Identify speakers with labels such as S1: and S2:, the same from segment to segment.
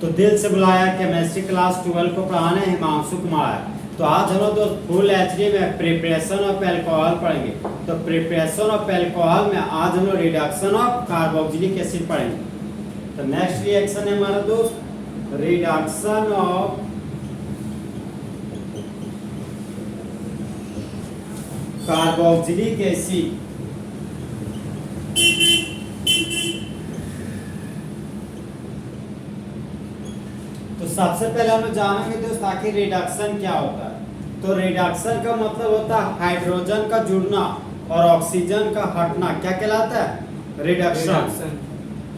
S1: तो दिल से बुलाया केमिस्ट्री क्लास 12 को पढ़ाने हिमांशु कुमार। तो आज हम लोग फुल एचडी में प्रिपरेशन ऑफ एल्कोहल पढ़ेंगे। तो प्रिपरेशन ऑफ एल्कोहल में आज हम लोग रिडक्शन ऑफ कार्बोक्सिलिक एसिड पढ़ेंगे। तो नेक्स्ट रिएक्शन है हमारा दोस्त रिडक्शन ऑफ कार्बोक्सिलिक एसिड। तो सबसे पहले हम लोग जानेंगे दोस्त आखिर रिडक्शन क्या होता है। तो रिडक्शन का मतलब होता है हाइड्रोजन का जुड़ना और ऑक्सीजन का हटना। क्या कहलाता है? रिडक्शन।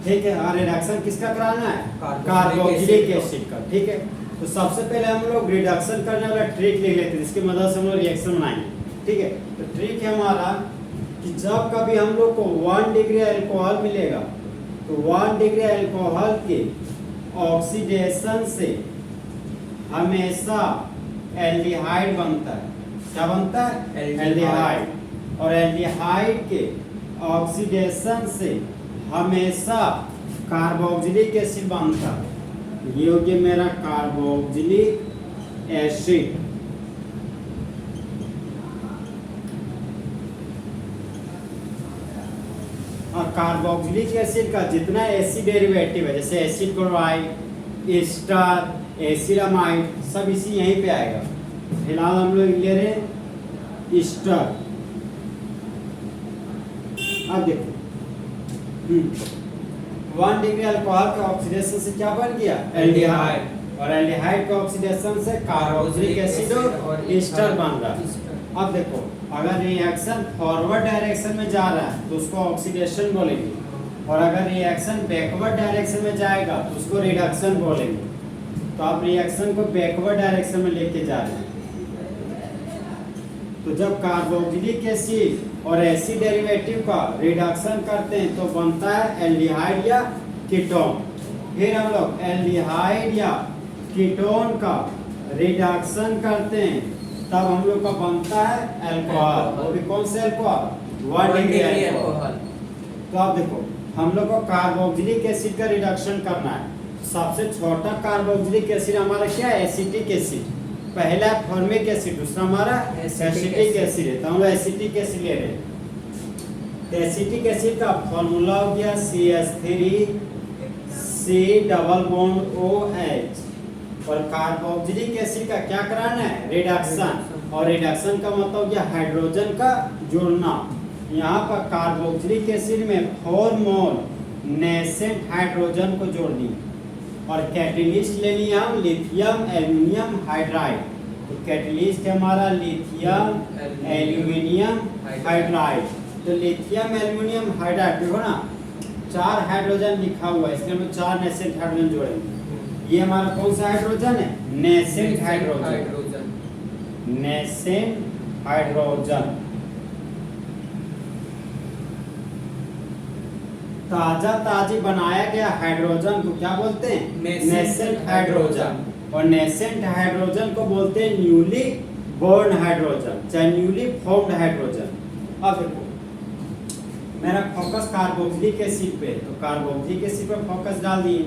S1: ठीक है, और रिडक्शन किसका कराना है? कार्बोक्सिलिक एसिड का। ठीक है, तो सबसे पहले हम लोग रिडक्शन करने वाला ट्रिक लिख लेते हैं जिसकी मदद से हम लोग रिएक्शन बनाएंगे। ठीक है, तो ट्रिक है हमारा कि जब कभी हम लोग को 1 डिग्री अल्कोहल मिलेगा तो 1 डिग्री अल्कोहल के ऑक्सीडेशन से हमेशा एल्डिहाइड बनता है। क्या बनता है? एल्डिहाइड। और एल्डिहाइड के ऑक्सीडेशन से हमेशा कार्बोक्सिलिक एसिड बनता है। ये हो गया मेरा कार्बोक्सिलिक एसिड। और कार्बोक्सिलिक एसिड का जितना एसिड डेरिवेटिव है जैसे एसिड क्लोराइड, एस्टर, एसिडामाइड सब इसी यहीं पे आएगा। फिलहाल हम लोग ले रहे हैं एस्टर। अब देखो 1 डिग्री अल्कोहल का ऑक्सीडेशन से क्या बन गया? एल्डिहाइड। और एल्डिहाइड का ऑक्सीडेशन से कार्बोक्सिलिक एसिड और एस्टर बन रहा है। अब देखो अगर रिएक्शन फॉरवर्ड डायरेक्शन में जा रहा है तो उसको ऑक्सीडेशन बोलेंगे, और अगर रिएक्शन बैकवर्ड डायरेक्शन में जाएगा तो उसको रिडक्शन बोलेंगे। तो आप रिएक्शन को बैकवर्ड डायरेक्शन में लेके जा रहे हैं। तो जब कार्बोक्सिलिक एसिड और एसिड डेरिवेटिव का रिडक्शन करते हैं तो बनता है एल्डिहाइड या कीटोन। फिर हम लोग एल्डिहाइड या कीटोन का रिडक्शन करते हैं तब हम लोग का बनता है अल्कोहल। वो भी कौन से अल्कोहल? 1 degree alcohol. तो आप देखो हम लोग को कार्बोक्सिलिक एसिड का रिडक्शन करना है। सबसे छोटा कार्बोक्सिलिक एसिड हमारा क्या है? Acetic acid. पहला फॉर्मिक एसिड, दूसरा हमारा एसिटिक एसिड है। तो हम एसिटिक एसिड ले रहे हैं। तो एसिटिक एसिड का फॉर्मूला हो गया CH3 C double bond OH। और कार्बोक्सिलिक एसिड का क्या कराना है? रिडक्शन। और रिडक्शन का मतलब हो गया हाइड्रोजन का जुड़ना। यहाँ पर कार्बोक्सिलिक एसिड में 4 मोल नेसेंट हाइड्रोजन को जोड़नी। और कैटलिस्ट ले लिया हम लिथियम एल्यूमिनियम हाइड्राइड। तो कैटलिस्ट है हमारा लिथियम एल्यूमिनियम हाइड्राइड। तो लिथियम एल्यूमिनियम हाइड्राइड देखो ना 4 हाइड्रोजन लिखा हुआ है, इसलिए हम 4 नेसेंट हाइड्रोजन जोड़ेंगे। ये हमारा कौन सा हाइड्रोजन है? Nascent hydrogen. Nascent hydrogen. ताजी बनाया गया हाइड्रोजन को क्या बोलते हैं? Nascent hydrogen. और नेसेंट हाइड्रोजन को बोलते हैं न्यूली बोर्न हाइड्रोजन, चाहे न्यूली फॉर्म्ड हाइड्रोजन। अब देखो मेरा फोकस कार्बोक्सिलिक एसिड पे, तो कार्बोक्सिलिक एसिड पे फोकस डाल दिए।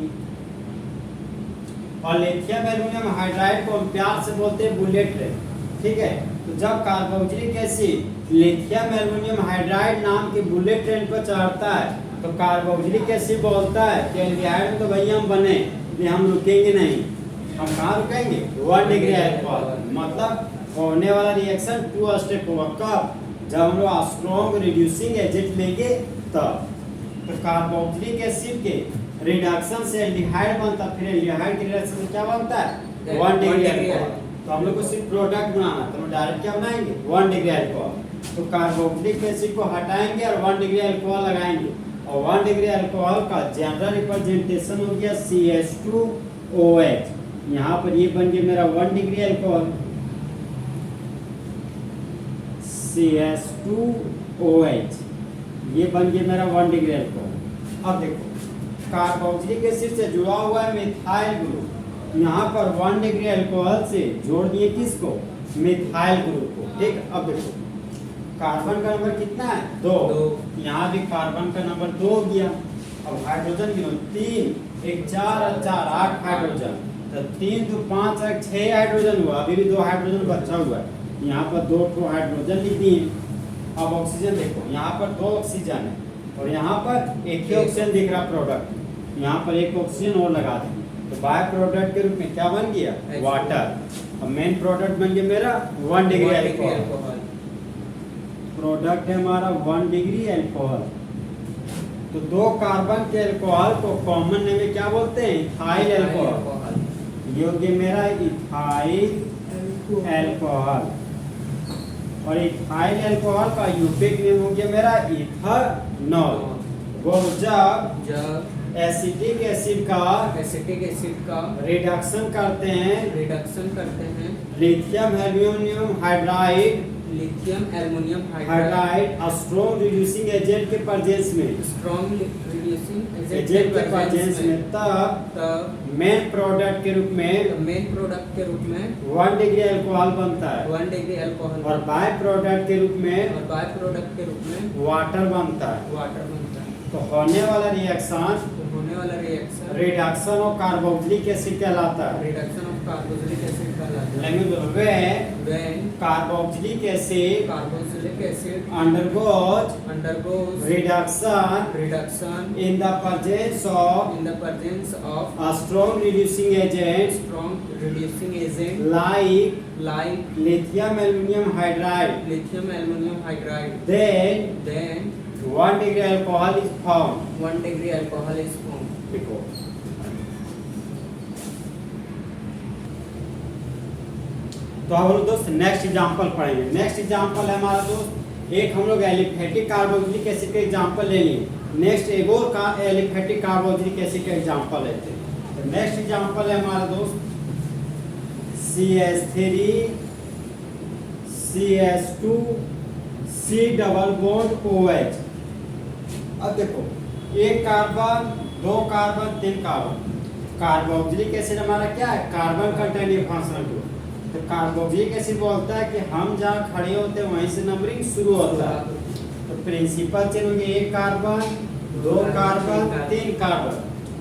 S1: और लिथियम एल्यूमिनियम हाइड्राइड को हम प्यार से बोलते हैं बुलेट ट्रेन। ठीक है, तो जब carboxylic acid lithium aluminium hydride नाम के बुलेट ट्रेन पर चढ़ता है तो कार्बोक्सिलिक एसिड बोलता है कि एल्डिहाइड में तो भैया हम बने, ये हम रुकेंगे नहीं। हम कहाँ रुकेंगे? 1 डिग्री अल्कोहल। मतलब होने वाला रिएक्शन 2 स्टेप होगा। कब? जब हम लोग स्ट्रॉन्ग रिड्यूसिंग एजेंट लेंगे तब। तो कार्बोक्सिलिक एसिड के रिडक्शन से एल्डिहाइड बनता, फिर एल्डिहाइड के रिडक्शन से क्या बनता है? 1 डिग्री अल्कोहल। तो हम लोग को सिर्फ प्रोडक्ट बनाना, तो हम डायरेक्ट क्या बनाएंगे? 1 डिग्री अल्कोहल। तो कार्बोक्सिलिक एसिड को हटाएंगे और 1 डिग्री अल्कोहल लगाएंगे। और 1 डिग्री अल्कोहल का जनरल रिप्रेजेंटेशन हो गया CH2OH। यहाँ पर ये बन गया मेरा 1 डिग्री अल्कोहल CH2OH। ये बन गया मेरा 1 डिग्री अल्कोहल। अब देखो कार्बोक्सिलिक एसिड से जुड़ा हुआ है मिथाइल ग्रुप। यहाँ पर 1 डिग्री अल्कोहल से जोड़ दिए किसको? मिथाइल ग्रुप को। ठीक, अब देखो कार्बन का नंबर कितना है? 2। यहाँ भी कार्बन का नंबर 2 हो गया। अब हाइड्रोजन गिनो, 3 एक 4 और 4 8 हाइड्रोजन, तो 3 2 5 और 6 हाइड्रोजन हुआ, अभी भी 2 हाइड्रोजन बचा हुआ है, यहाँ पर 2 हाइड्रोजन लिख दिए। अब ऑक्सीजन देखो, यहाँ पर 2 ऑक्सीजन है और यहाँ पर एक ही ऑक्सीजन दिख रहा प्रोडक्ट, यहाँ पर एक ऑक्सीजन और लगा देंगे, तो बाय प्रोडक्ट के रूप में क्या बन गया, वाटर। अब मेन प्रोडक्ट बन गया मेरा 1 डिग्री अल्कोहल, प्रोडक्ट है हमारा 1 डिग्री अल्कोहल। तो 2 कार्बन के अल्कोहल को कॉमन नेम में क्या बोलते हैं, इथाइल अल्कोहल, ये हो गया मेरा इथाइल अल्कोहल। और इथाइल अल्कोहल का यूपिक नेम हो गया मेरा इथेनॉल। वो जब एसिटिक एसिड का रिडक्शन करते हैं lithium aluminium hydride strong reducing agent के प्रेजेंस में, तब मेन प्रोडक्ट के रूप में 1 डिग्री अल्कोहल बनता है, और बाय प्रोडक्ट के रूप में वाटर बनता है। तो होने वाला reaction reduction of carboxylic acid कहलाता है। When carboxylic acid undergoes reduction in the presence of a strong reducing agent like lithium aluminum hydride, then 1 degree alcohol is formed. देखो, तो हम लोग दोस्त नेक्स्ट एग्जांपल पढ़ेंगे। नेक्स्ट एग्जांपल है हमारा दोस्त, एक हम लोग एलिफेटिक कार्बोक्सिलिक एसिड का एग्जांपल ले लिए, नेक्स्ट एक और का एलिफेटिक कार्बोक्सिलिक एसिड का एग्जांपल लेते हैं। तो नेक्स्ट एग्जांपल है हमारा दोस्त CH3 CH2 C double bond OH। अब देखो, एक carbon 2 carbon 3 carbon, carboxylic acid हमारा क्या है, कार्बन कंटेनिंग फंक्शनल ग्रुप। तो कार्बोक्सिलिक एसिड बोलता है कि हम जहाँ खड़े होते हैं वहीं से नंबरिंग शुरू होता है। तो प्रिंसिपल चेन होंगे 1 कार्बन 2 कार्बन 3 कार्बन।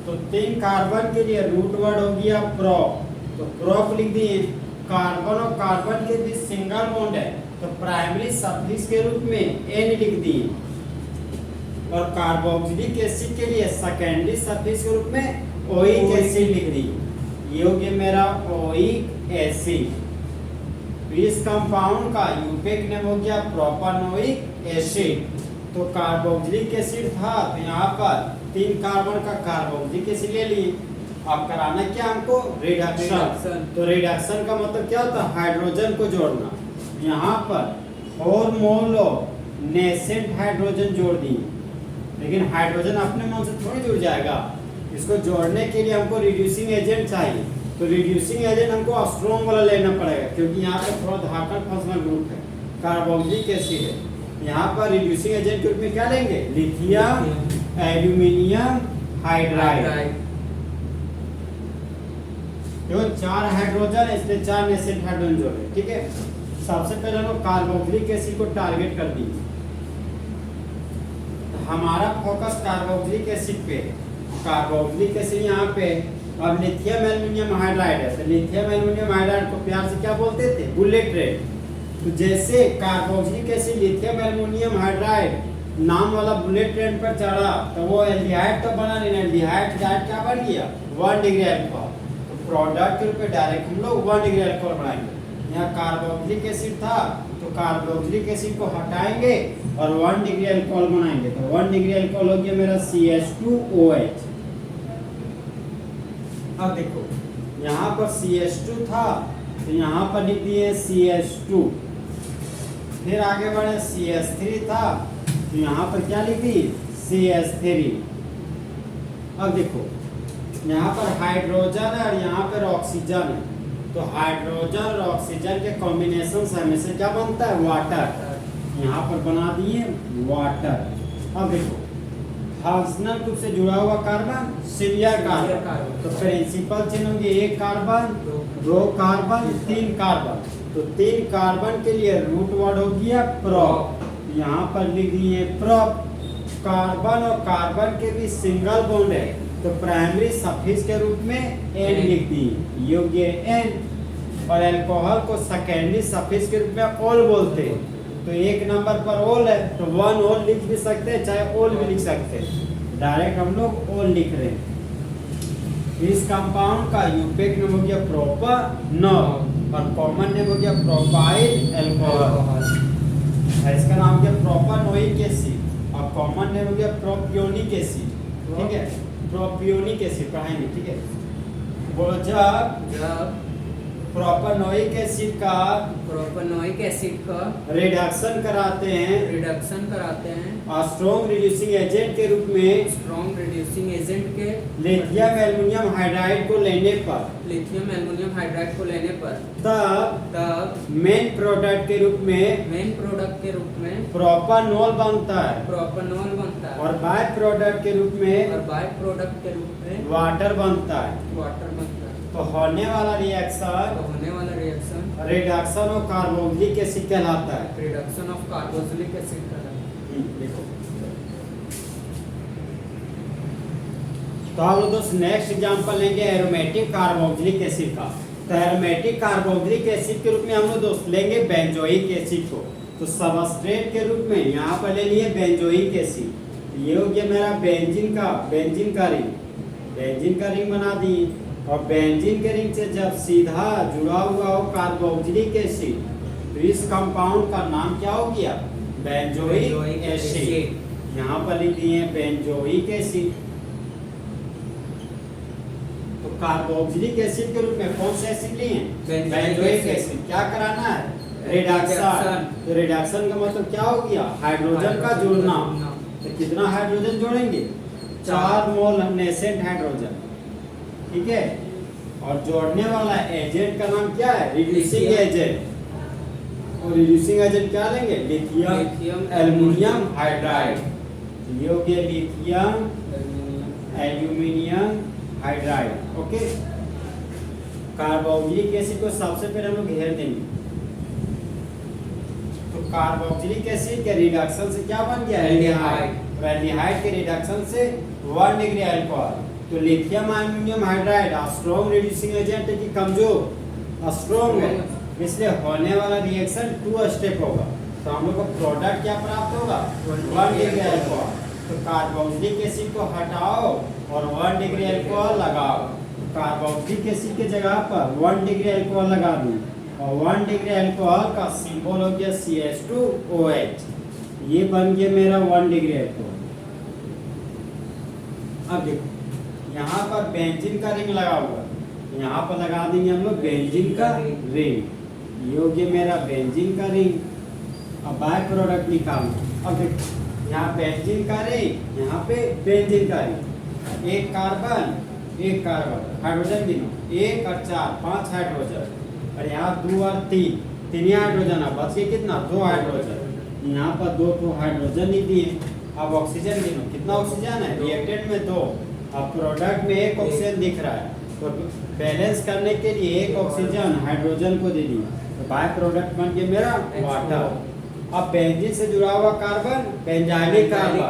S1: तो 3 कार्बन के लिए रूट वर्ड हो गया प्रोप, तो प्रोप लिख दिए। कार्बन और कार्बन के बीच सिंगल बॉन्ड है, तो प्राइमरी सफिक्स के रूप में N लिख दिए। और कार्बोक्सिलिक एसिड के लिए सेकेंडरी सफिक्स के रूप में ओइक एसिड लिख दी। ये हो गया मेरा ओइक एसिड। तो इस कंपाउंड का यूपिक नेम हो गया प्रोपानोइक एसिड। तो कार्बोक्सिलिक एसिड था, तो यहाँ पर 3 कार्बन का कार्बोक्सिलिक एसिड ले लिए। अब कराना क्या हमको, रिडक्शन। तो रिडक्शन का मतलब क्या होता है, हाइड्रोजन को जोड़ना। यहाँ पर 4 मोल नेसेंट हाइड्रोजन जोड़ दिए, लेकिन हाइड्रोजन अपने मन से थोड़ी जुड़ जाएगा, इसको जोड़ने के लिए हमको रिड्यूसिंग एजेंट चाहिए। तो रिड्यूसिंग एजेंट हमको स्ट्रॉन्ग वाला लेना पड़ेगा, क्योंकि यहाँ पर थोड़ा धाकड़ फंक्शनल ग्रुप है, कार्बोक्सिलिक एसिड है। यहाँ पर रिड्यूसिंग एजेंट के रूप में क्या लेंगे, लिथियम एल्यूमिनियम हाइड्राइड। देखो 4 हाइड्रोजन, इसलिए 4 नेसेंट हाइड्रोजन जोड़े, ठीक है। सबसे पहले हम कार्बोक्सिलिक एसिड को टारगेट कर दिए। हमारा फोकस कार्बोक्सिलिक एसिड पे, कार्बोक्सिलिक एसिड यहाँ पे। अब लिथियम एल्यूमिनियम हाइड्राइड है, तो लिथियम एल्यूमिनियम हाइड्राइड को प्यार से क्या बोलते थे, बुलेट ट्रेन। तो जैसे carboxylic acid lithium aluminium hydride नाम वाला बुलेट ट्रेन पर चढ़ा, तो वो एल्डिहाइड तो बना नहीं, एल्डिहाइड क्या बन गया, 1 डिग्री अल्कोहल। तो प्रोडक्ट के रूप में डायरेक्ट हम लोग 1 डिग्री अल्कोहल बनाएंगे। यहाँ कार्बोक्सिलिक एसिड था, तो कार्बोक्सिलिक एसिड को हटाएंगे और 1 डिग्री अल्कोहल बनाएंगे। तो 1 डिग्री अल्कोहल हो गया मेरा CH2OH। अब देखो, यहाँ पर CH2 था, तो यहाँ पर लिख दिए CH2। फिर आगे बढ़े, CH3 था, तो यहाँ पर क्या लिख दी, CH3। अब देखो, यहाँ पर हाइड्रोजन है और यहाँ पर ऑक्सीजन है। तो हाइड्रोजन और ऑक्सीजन के कॉम्बिनेशन से हमेशा क्या बनता है, वाटर। यहाँ पर बना दिए वाटर। अब देखो, फंक्शनल ग्रुप से जुड़ा हुआ कार्बन, सिलियर कार्बन। तो प्रिंसिपल चेन होंगे 1 कार्बन 2 कार्बन 3 कार्बन। तो 3 कार्बन के लिए रूट वर्ड हो गया प्रोप, यहाँ पर लिख दिए प्रोप। कार्बन और कार्बन के भी सिंगल बॉन्ड है तो प्राइमरी सफिक्स के रूप में एन लिख दी, योग्य एन। और अल्कोहल को सेकेंडरी सफिक्स के रूप में ओल बोलते हैं, तो एक नंबर पर ओल है तो वन ओल लिख भी सकते हैं, चाहे ओल भी लिख सकते हैं। डायरेक्ट हम लोग ओल लिख रहे हैं। इस कंपाउंड का यूपेक नेम हो गया प्रोपानॉल और कॉमन नेम हो गया प्रोपाइल अल्कोहल। इसका नाम हो गया प्रोपानोइक एसिड और कॉमन नेम हो गया प्रोपियोनिक एसिड। ठीक है, प्रोपियोनिक एसिड पढ़ाएंगे। ठीक है, बोलो जब प्रोपानोइक एसिड का रिडक्शन कराते हैं स्ट्रॉन्ग रिड्यूसिंग एजेंट के रूप में लिथियम एल्युमिनियम हाइड्राइड को लेने पर तब मेन प्रोडक्ट के रूप में प्रोपानॉल बनता है और बाय प्रोडक्ट के रूप में वाटर बनता है। तो होने वाला reaction reduction of carboxylic acid कहलाता है। देखो तो हम लोग दोस्त नेक्स्ट एग्जांपल लेंगे एरोमेटिक कार्बोक्सिलिक एसिड का। तो एरोमेटिक कार्बोक्सिलिक एसिड के रूप में हम लोग दोस्त लेंगे बेंजोइक एसिड को। तो सबस्ट्रेट के रूप में यहाँ पर ले लिए बेंजोइक एसिड, ये हो गया मेरा बेंजीन का रिंग बना दिए। और बेंजीन के रिंग से जब सीधा जुड़ा हुआ हो कार्बोक्सिलिक एसिड तो इस कंपाउंड का नाम क्या हो गया? Benzoic acid. यहाँ पर लिख दिए बेंजोइक एसिड। तो कार्बोक्सिलिक एसिड के रूप में कौन से एसिड लिए? Benzoic acid. क्या कराना है? रिडक्शन। तो रिडक्शन का मतलब क्या हो गया? हाइड्रोजन का जोड़ना। तो कितना हाइड्रोजन जोड़ेंगे? 4 मोल नेसेंट हाइड्रोजन। ठीक है, और जोड़ने वाला एजेंट का नाम क्या है? Reducing agent. और रिड्यूसिंग एजेंट क्या लेंगे? Lithium aluminium hydride. ये हो गया lithium aluminium hydride. Okay, carboxylic acid को सबसे पहले हम लोग घेर देंगे। तो कार्बोक्सिलिक एसिड के रिडक्शन से क्या बन गया? एल्डिहाइड। एल्डिहाइड के रिडक्शन से 1 डिग्री अल्कोहल। तो lithium aluminium hydride strong reducing agent है कि कमजोर? स्ट्रॉन्ग है, इसलिए होने वाला रिएक्शन 2 स्टेप होगा। तो हम लोग को प्रोडक्ट क्या प्राप्त होगा? 1 डिग्री अल्कोहल। तो कार्बोक्सिलिक एसिड को हटाओ और 1 डिग्री अल्कोहल लगाओ। कार्बोक्सिलिक एसिड के जगह पर 1 डिग्री अल्कोहल लगा दूं और 1 डिग्री अल्कोहल का सिंबल हो गया CH2OH। ये बन गया मेरा 1 डिग्री अल्कोहल। अब देखो यहाँ पर बेंजीन का रिंग लगा हुआ, यहाँ पर लगा देंगे हम लोग बेंजीन का रिंग। ये हो गया मेरा बेंजीन का रिंग। अब बाय प्रोडक्ट निकालना। अब देखो यहाँ बेंजीन का रिंग, यहाँ पे बेंजीन का रिंग। एक कार्बन हाइड्रोजन गिनो, 1 और 4 5 हाइड्रोजन और यहाँ 2 और 3 ही हाइड्रोजन है। बच गया कितना? 2 हाइड्रोजन। यहाँ पर 2 हाइड्रोजन ही दिए। अब ऑक्सीजन गिनो, कितना ऑक्सीजन है? रिएक्टेंट में 2। अब प्रोडक्ट में 1 ऑक्सीजन दिख रहा है, तो बैलेंस करने के लिए 1 ऑक्सीजन हाइड्रोजन को दे दी। तो बाय प्रोडक्ट बन गया मेरा वाटर। अब बेंजीन से जुड़ा हुआ कार्बन बेंजाइलिक कार्बन।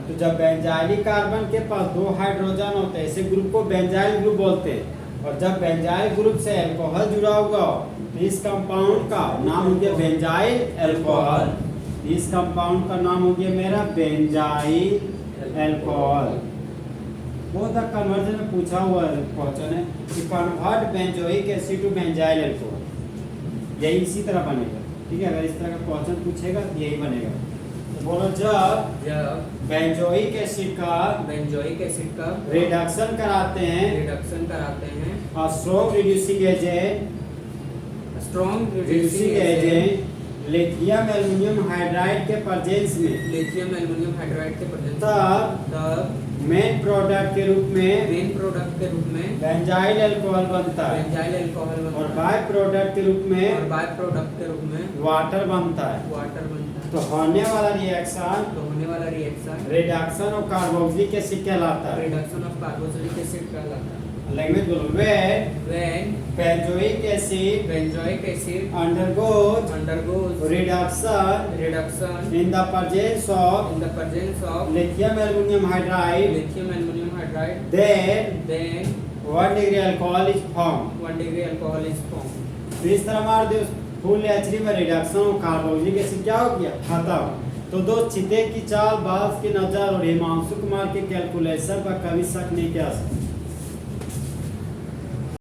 S1: तो जब बेंजाइलिक कार्बन के पास 2 हाइड्रोजन होते हैं, ऐसे ग्रुप को बेंजाइल ग्रुप बोलते हैं। और जब बेंजाइल ग्रुप से अल्कोहल जुड़ा हुआ हो तो इस कंपाउंड का नाम हो गया बेंजाइल अल्कोहल। इस कंपाउंड का नाम हो गया मेरा बेंजाइल अल्कोहल। बहुत कन्वर्जन में पूछा हुआ क्वेश्चन है कि convert benzoic acid to benzyl alcohol. यही इसी तरह बनेगा। ठीक है, अगर इस तरह का क्वेश्चन पूछेगा तो यही बनेगा। तो बोलो जब बेंजोइक एसिड का रिडक्शन कराते हैं strong reducing agent lithium aluminium hydride के प्रेजेंस में तब मेन प्रोडक्ट के रूप में बेंजाइल अल्कोहल बनता है और बाय प्रोडक्ट के रूप में वाटर बनता है। तो होने वाला reaction reduction of carboxylic acid कहलाता है। लैंग्वेज बोलो,
S2: when
S1: benzoic acid
S2: benzoic acid
S1: undergoes
S2: undergoes
S1: reduction
S2: reduction
S1: in the presence of
S2: in the presence of
S1: lithium aluminum hydride,
S2: lithium aluminum hydride,
S1: then
S2: then
S1: 1 degree alcohol is formed.
S2: 1 degree alcohol is formed.
S1: तो इस तरह हमारे दोस्त full HD में reduction carboxylic acid क्या हो गया, खत्म। तो दोस्त चिते की चाल, बास की नजर और हिमांशु कुमार के कैलकुलेशन पर कभी शक नहीं किया सकते।